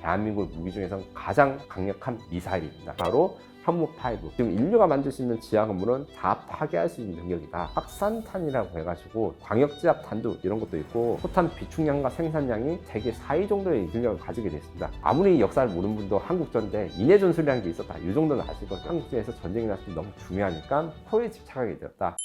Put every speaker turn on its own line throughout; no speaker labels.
대한민국 무기 중에서 가장 강력한 미사일입니다. 바로 현무5. 지금 인류가 만들 수 있는 지하 건물은 다 파괴할 수 있는 능력이다. 확산탄이라고 해가지고 광역지압 탄두 이런 것도 있고 포탄 비축량과 생산량이 세계 4위 정도의 능력을 가지게 됐습니다. 아무리 역사를 모르는 분도 한국전대 인해 전술이라는 게 있었다. 이 정도는 아실 거죠. 한국에서 전쟁이 났을 때 너무 중요하니까 포에 집착하게 되었다.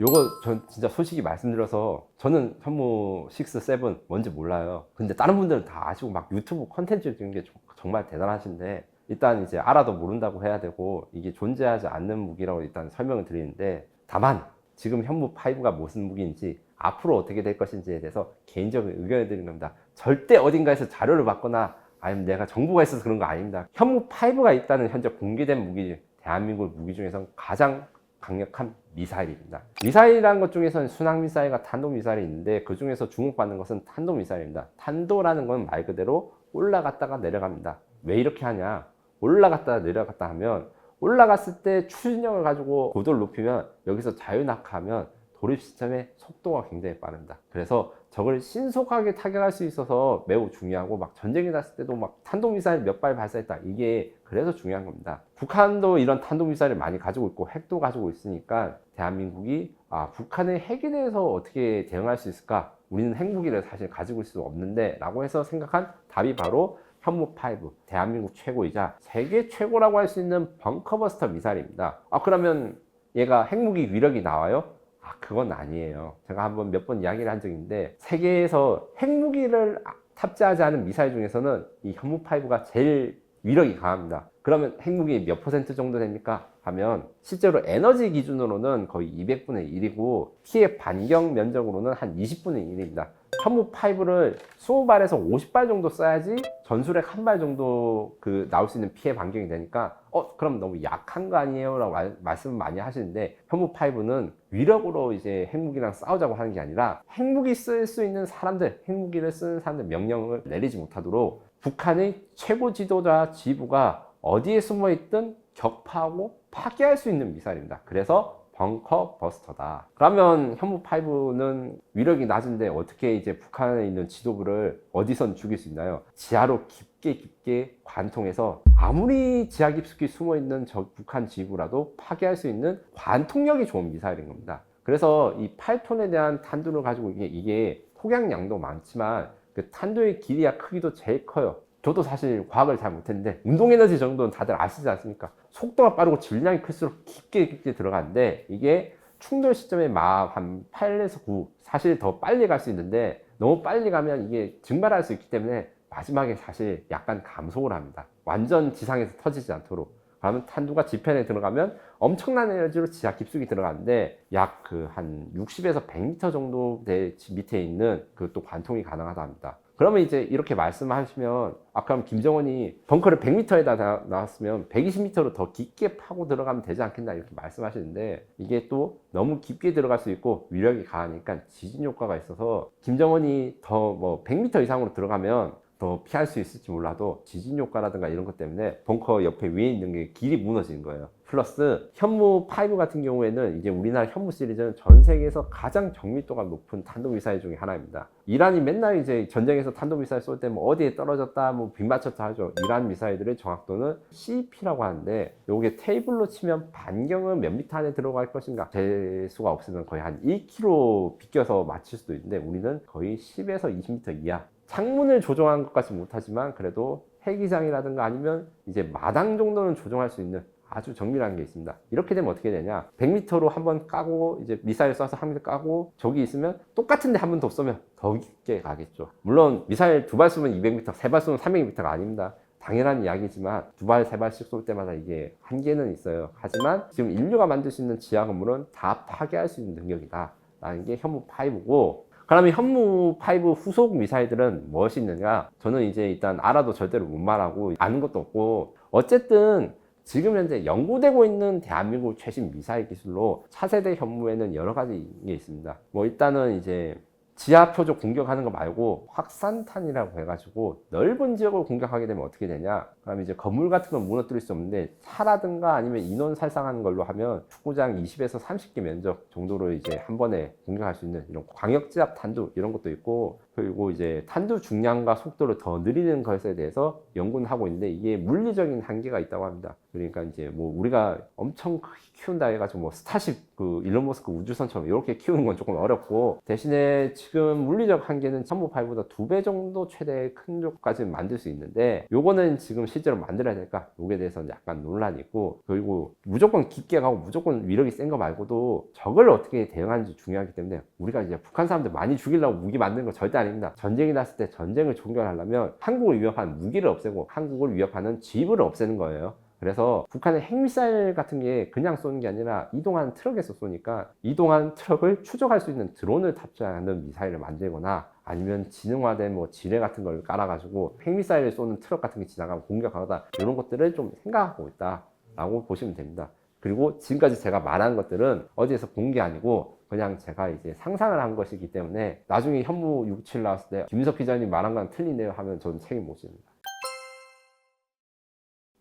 요거 전 진짜 솔직히 말씀드려서 저는 현무 6, 7 뭔지 몰라요. 근데 다른 분들은 다 아시고 막 유튜브 컨텐츠 찍는 게 정말 대단하신데 일단 이제 알아도 모른다고 해야 되고 이게 존재하지 않는 무기라고 일단 설명을 드리는데 다만 지금 현무5가 무슨 무기인지 앞으로 어떻게 될 것인지에 대해서 개인적인 의견을 드리는 겁니다. 절대 어딘가에서 자료를 받거나 아니면 내가 정보가 있어서 그런 거 아닙니다. 현무5가 있다는 현재 공개된 무기, 대한민국 무기 중에서 가장 강력한 미사일입니다. 미사일이라는 것 중에서는 순항미사일과 탄도미사일이 있는데 그 중에서 주목받는 것은 탄도미사일입니다. 탄도라는 건 말 그대로 올라갔다가 내려갑니다. 왜 이렇게 하냐? 올라갔다 내려갔다 하면 올라갔을 때 추진력을 가지고 고도를 높이면 여기서 자유낙하하면 도립 시점의 속도가 굉장히 빠릅니다. 그래서 적을 신속하게 타격할 수 있어서 매우 중요하고 막 전쟁이 났을 때도 막 탄도미사일 몇 발 발사했다. 이게 그래서 중요한 겁니다. 북한도 이런 탄도미사일을 많이 가지고 있고 핵도 가지고 있으니까 대한민국이 북한의 핵에 대해서 어떻게 대응할 수 있을까? 우리는 핵무기를 사실 가지고 있을 수 없는데 라고 해서 생각한 답이 바로 현무5, 대한민국 최고이자 세계 최고라고 할 수 있는 벙커버스터 미사일입니다. 그러면 얘가 핵무기 위력이 나와요? 그건 아니에요. 제가 한번 몇 번 이야기를 한 적이 있는데 세계에서 핵무기를 탑재하지 않은 미사일 중에서는 이 현무5가 제일 위력이 강합니다. 그러면 핵무기 몇 % 정도 됩니까? 하면 실제로 에너지 기준으로는 거의 200분의 1이고 피해 반경 면적으로는 한 20분의 1입니다. 현무5를 20발에서 50발 정도 써야지 전술핵 한 발 정도 나올 수 있는 피해 반경이 되니까 그럼 너무 약한 거 아니에요? 라고 말씀을 많이 하시는데 현무5는 위력으로 이제 핵무기랑 싸우자고 하는 게 아니라 핵무기 쓸 수 있는 사람들, 핵무기를 쓰는 사람들 명령을 내리지 못하도록 북한의 최고 지도자 지부가 어디에 숨어 있든 격파하고 파괴할 수 있는 미사일입니다. 그래서 벙커 버스터다. 그러면 현무5는 위력이 낮은데 어떻게 이제 북한에 있는 지도부를 어디선 죽일 수 있나요? 지하로 깊게 관통해서 아무리 지하 깊숙이 숨어 있는 저 북한 지부라도 파괴할 수 있는 관통력이 좋은 미사일인 겁니다. 그래서 이 8톤에 대한 탄두를 가지고 이게 폭약량도 많지만 그 탄두의 길이와 크기도 제일 커요. 저도 사실 과학을 잘 못했는데 운동에너지 정도는 다들 아시지 않습니까? 속도가 빠르고 질량이 클수록 깊게 들어가는데 이게 충돌 시점에 막 한 8에서 9 사실 더 빨리 갈 수 있는데 너무 빨리 가면 이게 증발할 수 있기 때문에 마지막에 사실 약간 감속을 합니다. 완전 지상에서 터지지 않도록. 그러면 탄두가 지편에 들어가면 엄청난 에너지로 지하 깊숙이 들어가는데 약 한 60에서 100m 정도 밑에 있는 또 관통이 가능하다 합니다. 그러면 이제 이렇게 말씀하시면 그럼 김정은이 벙커를 100m에다 나왔으면 120m로 더 깊게 파고 들어가면 되지 않겠나 이렇게 말씀하시는데 이게 또 너무 깊게 들어갈 수 있고 위력이 강하니까 지진 효과가 있어서 김정은이 더 100m 이상으로 들어가면 더 피할 수 있을지 몰라도 지진 효과라든가 이런 것 때문에 벙커 옆에 위에 있는 게 길이 무너지는 거예요. 플러스 현무5 같은 경우에는 이제 우리나라 현무 시리즈는 전 세계에서 가장 정밀도가 높은 탄도미사일 중에 하나입니다. 이란이 맨날 이제 전쟁에서 탄도미사일 쏠 때 어디에 떨어졌다 빗 맞췄다 하죠. 이란 미사일들의 정확도는 CP라고 하는데 요게 테이블로 치면 반경은 몇 미터 안에 들어갈 것인가 재수가 없으면 거의 한 1km 비껴서 맞출 수도 있는데 우리는 거의 10에서 20m 이하. 창문을 조정한 것까지 못하지만 그래도 헬기장이라든가 아니면 이제 마당 정도는 조정할 수 있는 아주 정밀한 게 있습니다. 이렇게 되면 어떻게 되냐? 100m로 한번 까고 이제 미사일 쏴서 한 대 까고 저기 있으면 똑같은데 한 번 더 쏘면 더 깊게 가겠죠. 물론 미사일 2발 쏘면 200m, 3발 쏘면 300m가 아닙니다. 당연한 이야기지만 2발, 3발씩 쏠 때마다 이게 한계는 있어요. 하지만 지금 인류가 만들 수 있는 지하 건물은 다 파괴할 수 있는 능력이다 라는 게 현무5고 그러면 현무5 후속 미사일들은 무엇이 있느냐? 저는 이제 일단 알아도 절대로 못 말하고 아는 것도 없고 어쨌든 지금 현재 연구되고 있는 대한민국 최신 미사일 기술로 차세대 현무에는 여러 가지 게 있습니다. 일단은 이제 지하 표적 공격하는 거 말고 확산탄이라고 해가지고 넓은 지역을 공격하게 되면 어떻게 되냐? 그럼 이제 건물 같은 건 무너뜨릴 수 없는데 차라든가 아니면 인원 살상하는 걸로 하면 축구장 20에서 30개 면적 정도로 이제 한 번에 공격할 수 있는 이런 광역지압 탄두 이런 것도 있고, 그리고 이제 탄두 중량과 속도를 더 늘리는 것에 대해서 연구는 하고 있는데 이게 물리적인 한계가 있다고 합니다. 그러니까 이제 뭐 우리가 엄청 크게 키운다 해가지고 뭐 스타쉽 그 일론 머스크 우주선처럼 이렇게 키우는 건 조금 어렵고, 대신에 지금 물리적 한계는 첨부8보다 2배 정도 최대 큰 족까지 만들 수 있는데, 요거는 지금 실제로 만들어야 될까? 요게 대해서는 약간 논란이 있고, 그리고 무조건 깊게 가고 무조건 위력이 센 거 말고도 적을 어떻게 대응하는지 중요하기 때문에, 우리가 이제 북한 사람들 많이 죽이려고 무기 만드는 거 절대 아닙니다. 전쟁이 났을 때 전쟁을 종결하려면 한국을 위협하는 무기를 없애고 한국을 위협하는 지휘부를 없애는 거예요. 그래서 북한의 핵미사일 같은 게 그냥 쏘는 게 아니라 이동하는 트럭에서 쏘니까 이동하는 트럭을 추적할 수 있는 드론을 탑재하는 미사일을 만들거나, 아니면 지능화된 뭐 지뢰 같은 걸 깔아가지고 핵미사일을 쏘는 트럭 같은 게 지나가면 공격하거나, 이런 것들을 좀 생각하고 있다라고 보시면 됩니다. 그리고 지금까지 제가 말한 것들은 어디에서 본 게 아니고 그냥 제가 이제 상상을 한 것이기 때문에, 나중에 현무 67 나왔을 때 김석 기자님 말한 건 틀리네요 하면 저는 책임 못 집니다.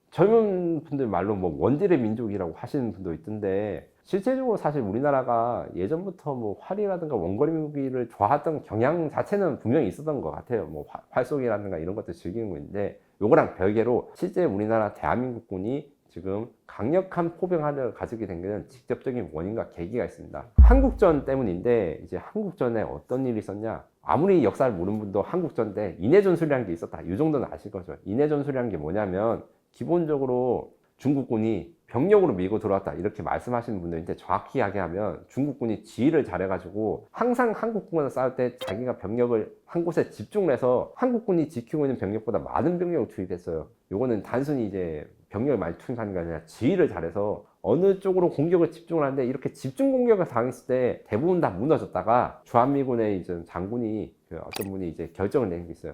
젊은 분들 말로 뭐 원딜의 민족이라고 하시는 분도 있던데, 실제적으로 사실 우리나라가 예전부터 뭐 활이라든가 원거리 무기를 좋아했던 경향 자체는 분명히 있었던 것 같아요. 뭐 활쏘기라든가 이런 것들 즐기는 거 있는데, 요거랑 별개로 실제 우리나라 대한민국군이 지금 강력한 포병화를 가지게 된 것은 직접적인 원인과 계기가 있습니다. 한국전 때문인데, 이제 한국전에 어떤 일이 있었냐? 아무리 역사를 모르는 분도 한국전 때 인해전술이라는 게 있었다, 이 정도는 아실 거죠. 인해전술이라는 게 뭐냐면, 기본적으로 중국군이 병력으로 밀고 들어왔다 이렇게 말씀하시는 분들인데, 정확히 이야기하면 중국군이 지휘를 잘해가지고 항상 한국군과 싸울 때 자기가 병력을 한 곳에 집중해서 한국군이 지키고 있는 병력보다 많은 병력을 투입했어요. 요거는 단순히 이제 병력을 많이 투입하는 게 아니라 지휘를 잘해서 어느 쪽으로 공격을 집중을 하는데, 이렇게 집중 공격을 당했을 때 대부분 다 무너졌다가 주한미군의 이제 장군이 어떤 분이 이제 결정을 내린 게 있어요.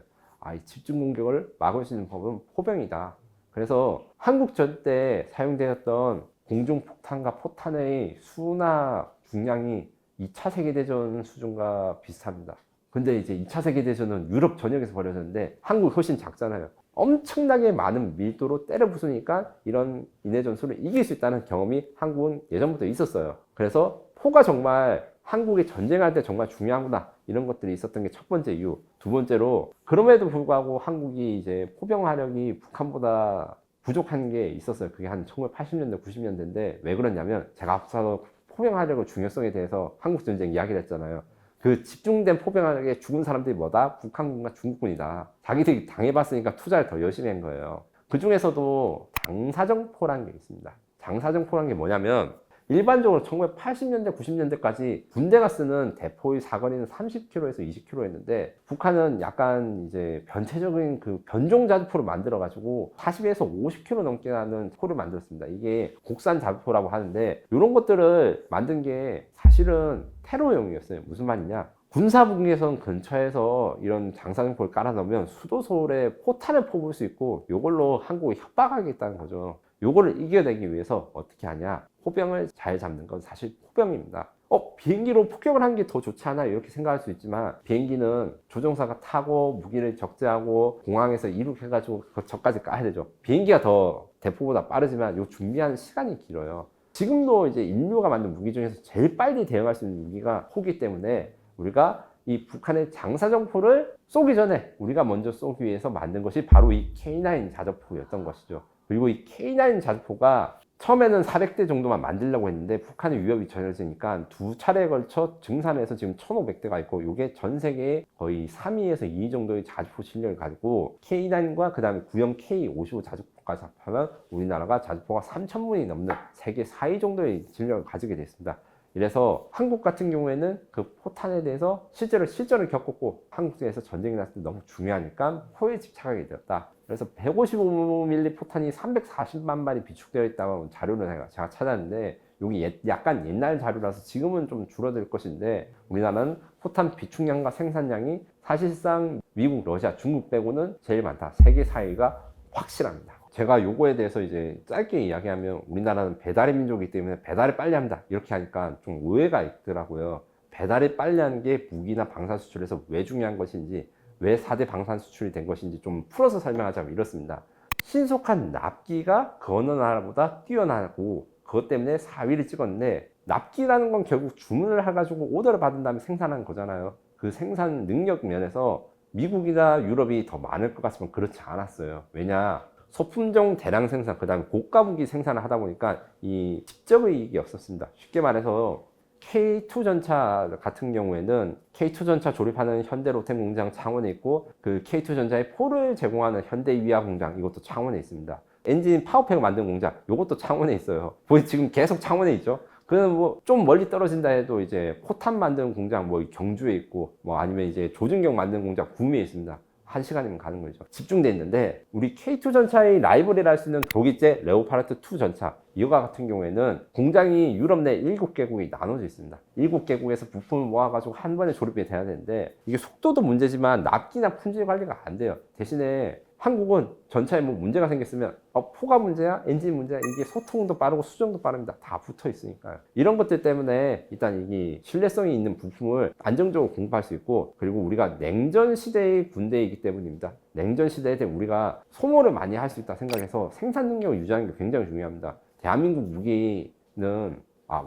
이 집중 공격을 막을 수 있는 법은 포병이다. 그래서 한국전 때 사용되었던 공중폭탄과 포탄의 수나 중량이 2차 세계대전 수준과 비슷합니다. 근데 이제 2차 세계대전은 유럽 전역에서 벌어졌는데 한국이 훨씬 작잖아요. 엄청나게 많은 밀도로 때려 부수니까 이런 인해전술을 이길 수 있다는 경험이 한국은 예전부터 있었어요. 그래서 포가 정말 한국이 전쟁할 때 정말 중요하구나, 이런 것들이 있었던 게 첫 번째 이유. 두 번째로, 그럼에도 불구하고 한국이 이제 포병화력이 북한보다 부족한 게 있었어요. 그게 한 1980년대, 90년대인데 왜 그러냐면, 제가 앞서서 포병화력의 중요성에 대해서 한국전쟁 이야기를 했잖아요. 그 집중된 포병화력에 죽은 사람들이 뭐다? 북한군과 중국군이다. 자기들이 당해봤으니까 투자를 더 열심히 한 거예요. 그 중에서도 장사정포라는 게 있습니다. 장사정포라는 게 뭐냐면, 일반적으로 1980년대, 90년대까지 군대가 쓰는 대포의 사거리는 30km에서 20km였는데, 북한은 약간 이제 변태적인 그 변종 자주포를 만들어가지고 40에서 50km 넘게 나는 포를 만들었습니다. 이게 국산 자주포라고 하는데, 이런 것들을 만든 게 사실은 테러용이었어요. 무슨 말이냐? 군사분계선 근처에서 이런 장사정포를 깔아 놓으면 수도 서울에 포탄을 퍼부을 수 있고, 이걸로 한국을 협박하겠다는 거죠. 요거를 이겨내기 위해서 어떻게 하냐? 포병을 잘 잡는 건 사실 포병입니다. 비행기로 폭격을 하는 게 더 좋지 않아? 이렇게 생각할 수 있지만, 비행기는 조종사가 타고 무기를 적재하고 공항에서 이륙해가지고 그 적까지 까야 되죠. 비행기가 더 대포보다 빠르지만 요 준비하는 시간이 길어요. 지금도 이제 인류가 만든 무기 중에서 제일 빨리 대응할 수 있는 무기가 포기 때문에, 우리가 이 북한의 장사정포를 쏘기 전에 우리가 먼저 쏘기 위해서 만든 것이 바로 이 K9 자주포였던 것이죠. 그리고 이 K9 자주포가 처음에는 400대 정도만 만들려고 했는데, 북한의 위협이 전해지니까 두 차례에 걸쳐 증산해서 지금 1500대가 있고, 이게 전 세계에 거의 3위에서 2위 정도의 자주포 실력을 가지고, K9과 그 다음에 구형 K55 자주포까지 합하면 우리나라가 자주포가 3000문이 넘는 세계 4위 정도의 실력을 가지게 됐습니다. 이래서 한국 같은 경우에는 그 포탄에 대해서 실전을 겪었고, 한국에서 전쟁이 났을 때 너무 중요하니까 포에 집착하게 되었다. 그래서 155mm 포탄이 340만 발이 비축되어 있다고 자료를 제가 찾았는데, 여기 약간 옛날 자료라서 지금은 좀 줄어들 것인데, 우리나라는 포탄 비축량과 생산량이 사실상 미국, 러시아, 중국 빼고는 제일 많다. 세계 4위가 확실합니다. 제가 요거에 대해서 이제 짧게 이야기하면, 우리나라는 배달의 민족이기 때문에 배달을 빨리 합니다, 이렇게 하니까 좀 오해가 있더라고요. 배달이 빨리 하는 게 무기나 방산 수출에서 왜 중요한 것인지, 왜 4대 방산 수출이 된 것인지 좀 풀어서 설명하자면 이렇습니다. 신속한 납기가 그 어느 나라보다 뛰어나고 그것 때문에 4위를 찍었는데, 납기라는 건 결국 주문을 해가지고 오더를 받은 다음에 생산한 거잖아요. 그 생산 능력 면에서 미국이나 유럽이 더 많을 것 같으면 그렇지 않았어요. 왜냐? 소품종 대량 생산, 그 다음에 고가 무기 생산을 하다 보니까 이 직접이익이 없었습니다. 쉽게 말해서 K2 전차 같은 경우에는 K2 전차 조립하는 현대 로템 공장 창원에 있고, 그 K2 전차의 포를 제공하는 현대 위아 공장, 이것도 창원에 있습니다. 엔진 파워팩 만든 공장, 이것도 창원에 있어요. 지금 계속 창원에 있죠. 그는 뭐 좀 멀리 떨어진다 해도 이제 포탄 만드는 공장 뭐 경주에 있고, 뭐 아니면 이제 조준경 만드는 공장 구미에 있습니다. 1시간이면 가는 거죠. 집중돼 있는데, 우리 K2 전차의 라이벌이라 할 수 있는 독일제 레오파르트 2 전차, 이거 같은 경우에는 공장이 유럽 내 7개국이 나눠져 있습니다. 7개국에서 부품을 모아가지고 한 번에 조립이 돼야 되는데, 이게 속도도 문제지만 납기나 품질 관리가 안 돼요. 대신에 한국은 전차에 뭐 문제가 생겼으면 포가 문제야? 엔진 문제야? 이게 소통도 빠르고 수정도 빠릅니다. 다 붙어 있으니까요. 이런 것들 때문에 일단 이게 신뢰성이 있는 부품을 안정적으로 공급할 수 있고, 그리고 우리가 냉전 시대의 군대이기 때문입니다. 냉전 시대에 우리가 소모를 많이 할 수 있다 생각해서 생산 능력을 유지하는 게 굉장히 중요합니다. 대한민국 무기는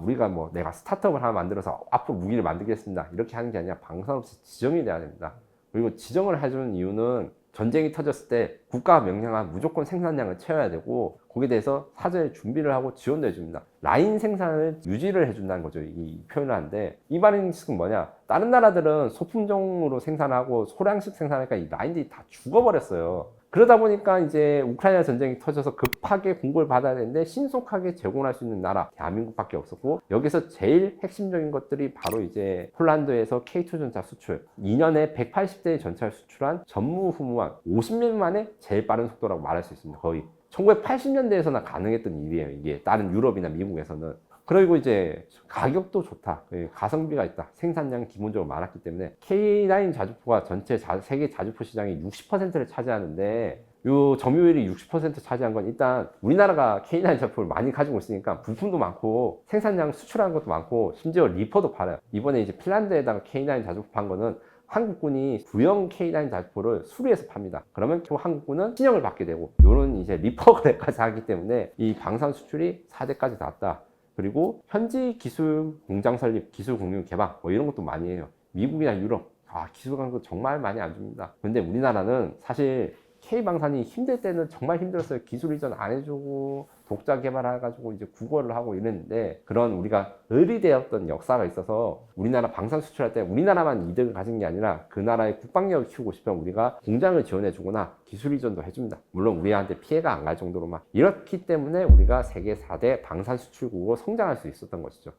우리가 뭐 내가 스타트업을 하나 만들어서 앞으로 무기를 만들겠습니다, 이렇게 하는 게 아니라 방산업체 지정이 돼야 됩니다. 그리고 지정을 해주는 이유는 전쟁이 터졌을 때 국가가 명령한 무조건 생산량을 채워야 되고, 거기에 대해서 사전에 준비를 하고 지원도 해줍니다. 라인 생산을 유지를 해준다는 거죠, 이 표현을 하는데. 이 말인 즉슨 뭐냐, 다른 나라들은 소품종으로 생산하고 소량씩 생산하니까 이 라인들이 다 죽어버렸어요. 그러다 보니까 이제 우크라이나 전쟁이 터져서 급하게 공급을 받아야 되는데 신속하게 제공할 수 있는 나라 대한민국밖에 없었고, 여기서 제일 핵심적인 것들이 바로 이제 폴란드에서 K2 전차 수출, 2년에 180대의 전차를 수출한 전무후무한 50년 만에 제일 빠른 속도라고 말할 수 있습니다. 거의 1980년대에서나 가능했던 일이에요, 이게 다른 유럽이나 미국에서는. 그리고 이제 가격도 좋다, 가성비가 있다, 생산량이 기본적으로 많았기 때문에 K9 자주포가 전체 세계 자주포 시장의 60%를 차지하는데, 요 점유율이 60% 차지한 건 일단 우리나라가 K9 자주포를 많이 가지고 있으니까 부품도 많고 생산량 수출하는 것도 많고, 심지어 리퍼도 팔아요. 이번에 이제 핀란드에다가 K9 자주포 판 거는 한국군이 구형 K9 자주포를 수리해서 팝니다. 그러면 또 한국군은 신형을 받게 되고, 요런 이제 리퍼 거래까지 하기 때문에 이 방산 수출이 4대까지 닿았다. 그리고 현지 기술 공장 설립, 기술 공유 개방 뭐 이런 것도 많이 해요. 미국이나 유럽 기술 강도 정말 많이 안 줍니다. 근데 우리나라는 사실 K방산이 힘들 때는 정말 힘들었어요. 기술 이전 안 해주고 독자 개발해가지고 이제 국어를 하고 이랬는데, 그런 우리가 의리되었던 역사가 있어서 우리나라 방산 수출할 때 우리나라만 이득을 가진 게 아니라 그 나라의 국방력을 키우고 싶으면 우리가 공장을 지원해주거나 기술 이전도 해줍니다. 물론 우리한테 피해가 안 갈 정도로만. 이렇기 때문에 우리가 세계 4대 방산 수출국으로 성장할 수 있었던 것이죠.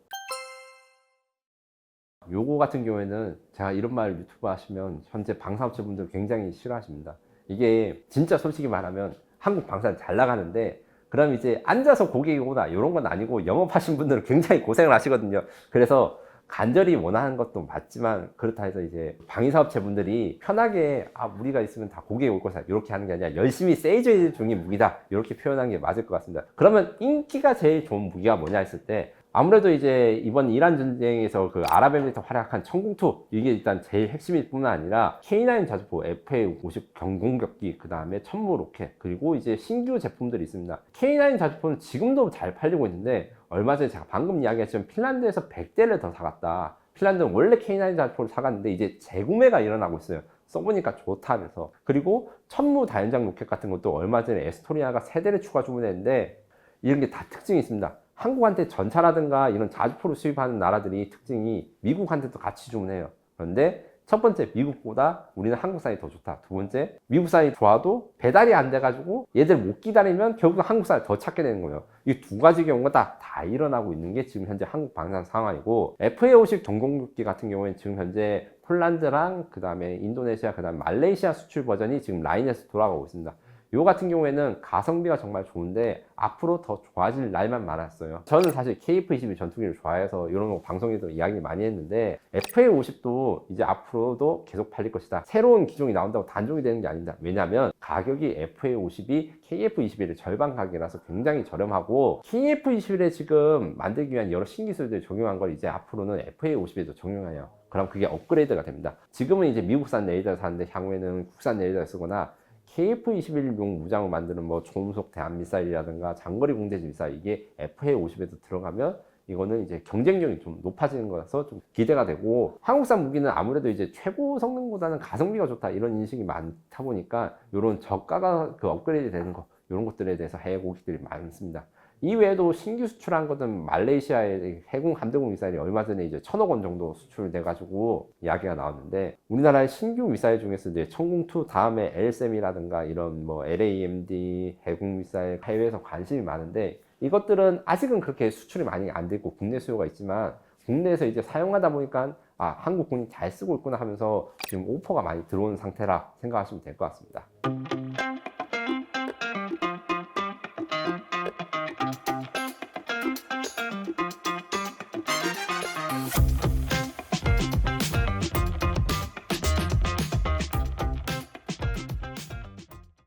요거 같은 경우에는 제가 이런 말 유튜브 하시면 현재 방산업체분들 굉장히 싫어하십니다. 이게 진짜 솔직히 말하면 한국 방산 잘 나가는데, 그럼 이제 앉아서 고객이 오다 이런 건 아니고 영업하신 분들은 굉장히 고생을 하시거든요. 그래서 간절히 원하는 것도 맞지만, 그렇다 해서 이제 방위사업체분들이 편하게 우리가 있으면 다 고객이 올 거다 이렇게 하는 게 아니라 열심히 세이즈 중인 무기다 이렇게 표현하는 게 맞을 것 같습니다. 그러면 인기가 제일 좋은 무기가 뭐냐 했을 때, 아무래도 이제 이번 이란 전쟁에서 그 아랍에미리트 활약한 천궁2, 이게 일단 제일 핵심일 뿐만 아니라 K9 자주포, FA-50 경공격기, 그 다음에 천무 로켓, 그리고 이제 신규 제품들이 있습니다. K9 자주포는 지금도 잘 팔리고 있는데, 얼마 전에 제가 방금 이야기했지만 핀란드에서 100대를 더 사갔다. 핀란드는 원래 K9 자주포를 사갔는데 이제 재구매가 일어나고 있어요. 써보니까 좋다면서. 그리고 천무 다연장 로켓 같은 것도 얼마 전에 에스토니아가 3대를 추가 주문했는데, 이런 게 다 특징이 있습니다. 한국한테 전차라든가 이런 자주포를 수입하는 나라들이 특징이 미국한테도 같이 주문해요. 그런데 첫 번째, 미국보다 우리는 한국산이 더 좋다. 두 번째, 미국산이 좋아도 배달이 안 돼가지고 얘들 못 기다리면 결국 한국산을 더 찾게 되는 거예요. 이 두 가지 경우가 다 일어나고 있는 게 지금 현재 한국 방산 상황이고, FA-50 경공격기 같은 경우에는 지금 현재 폴란드랑 그 다음에 인도네시아, 그 다음에 말레이시아 수출 버전이 지금 라인에서 돌아가고 있습니다. 요 같은 경우에는 가성비가 정말 좋은데 앞으로 더 좋아질 날만 많았어요. 저는 사실 KF-21 전투기를 좋아해서 이런 거 방송에도 이야기 많이 했는데 FA-50도 이제 앞으로도 계속 팔릴 것이다. 새로운 기종이 나온다고 단종이 되는 게 아니다. 왜냐면 가격이 FA-50이 KF-21의 절반 가격이라서 굉장히 저렴하고 KF-21에 지금 만들기 위한 여러 신기술들 적용한 걸 이제 앞으로는 FA-50에도 적용해요. 그럼 그게 업그레이드가 됩니다. 지금은 이제 미국산 레이더를 사는데 향후에는 국산 레이더를 쓰거나 KF-21용 무장을 만드는 뭐 초음속 대한미사일이라든가 장거리 공대지 미사일 이게 FA-50에도 들어가면 이거는 이제 경쟁력이 좀 높아지는 거라서 좀 기대가 되고 한국산 무기는 아무래도 이제 최고 성능보다는 가성비가 좋다 이런 인식이 많다 보니까 이런 저가가 그 업그레이드 되는 거 이런 것들에 대해서 해외 고객들이 많습니다. 이외에도 신규 수출한 것은 말레이시아의 해군 함대공 미사일이 얼마 전에 이제 1,000억 원 정도 수출돼가지고 이야기가 나왔는데 우리나라의 신규 미사일 중에서 이제 천궁2 다음에 LSM이라든가 이런 뭐 LAMD 해군 미사일 해외에서 관심이 많은데 이것들은 아직은 그렇게 수출이 많이 안 되고 국내 수요가 있지만 국내에서 이제 사용하다 보니까 아 한국군이 잘 쓰고 있구나 하면서 지금 오퍼가 많이 들어오는 상태라 생각하시면 될 것 같습니다.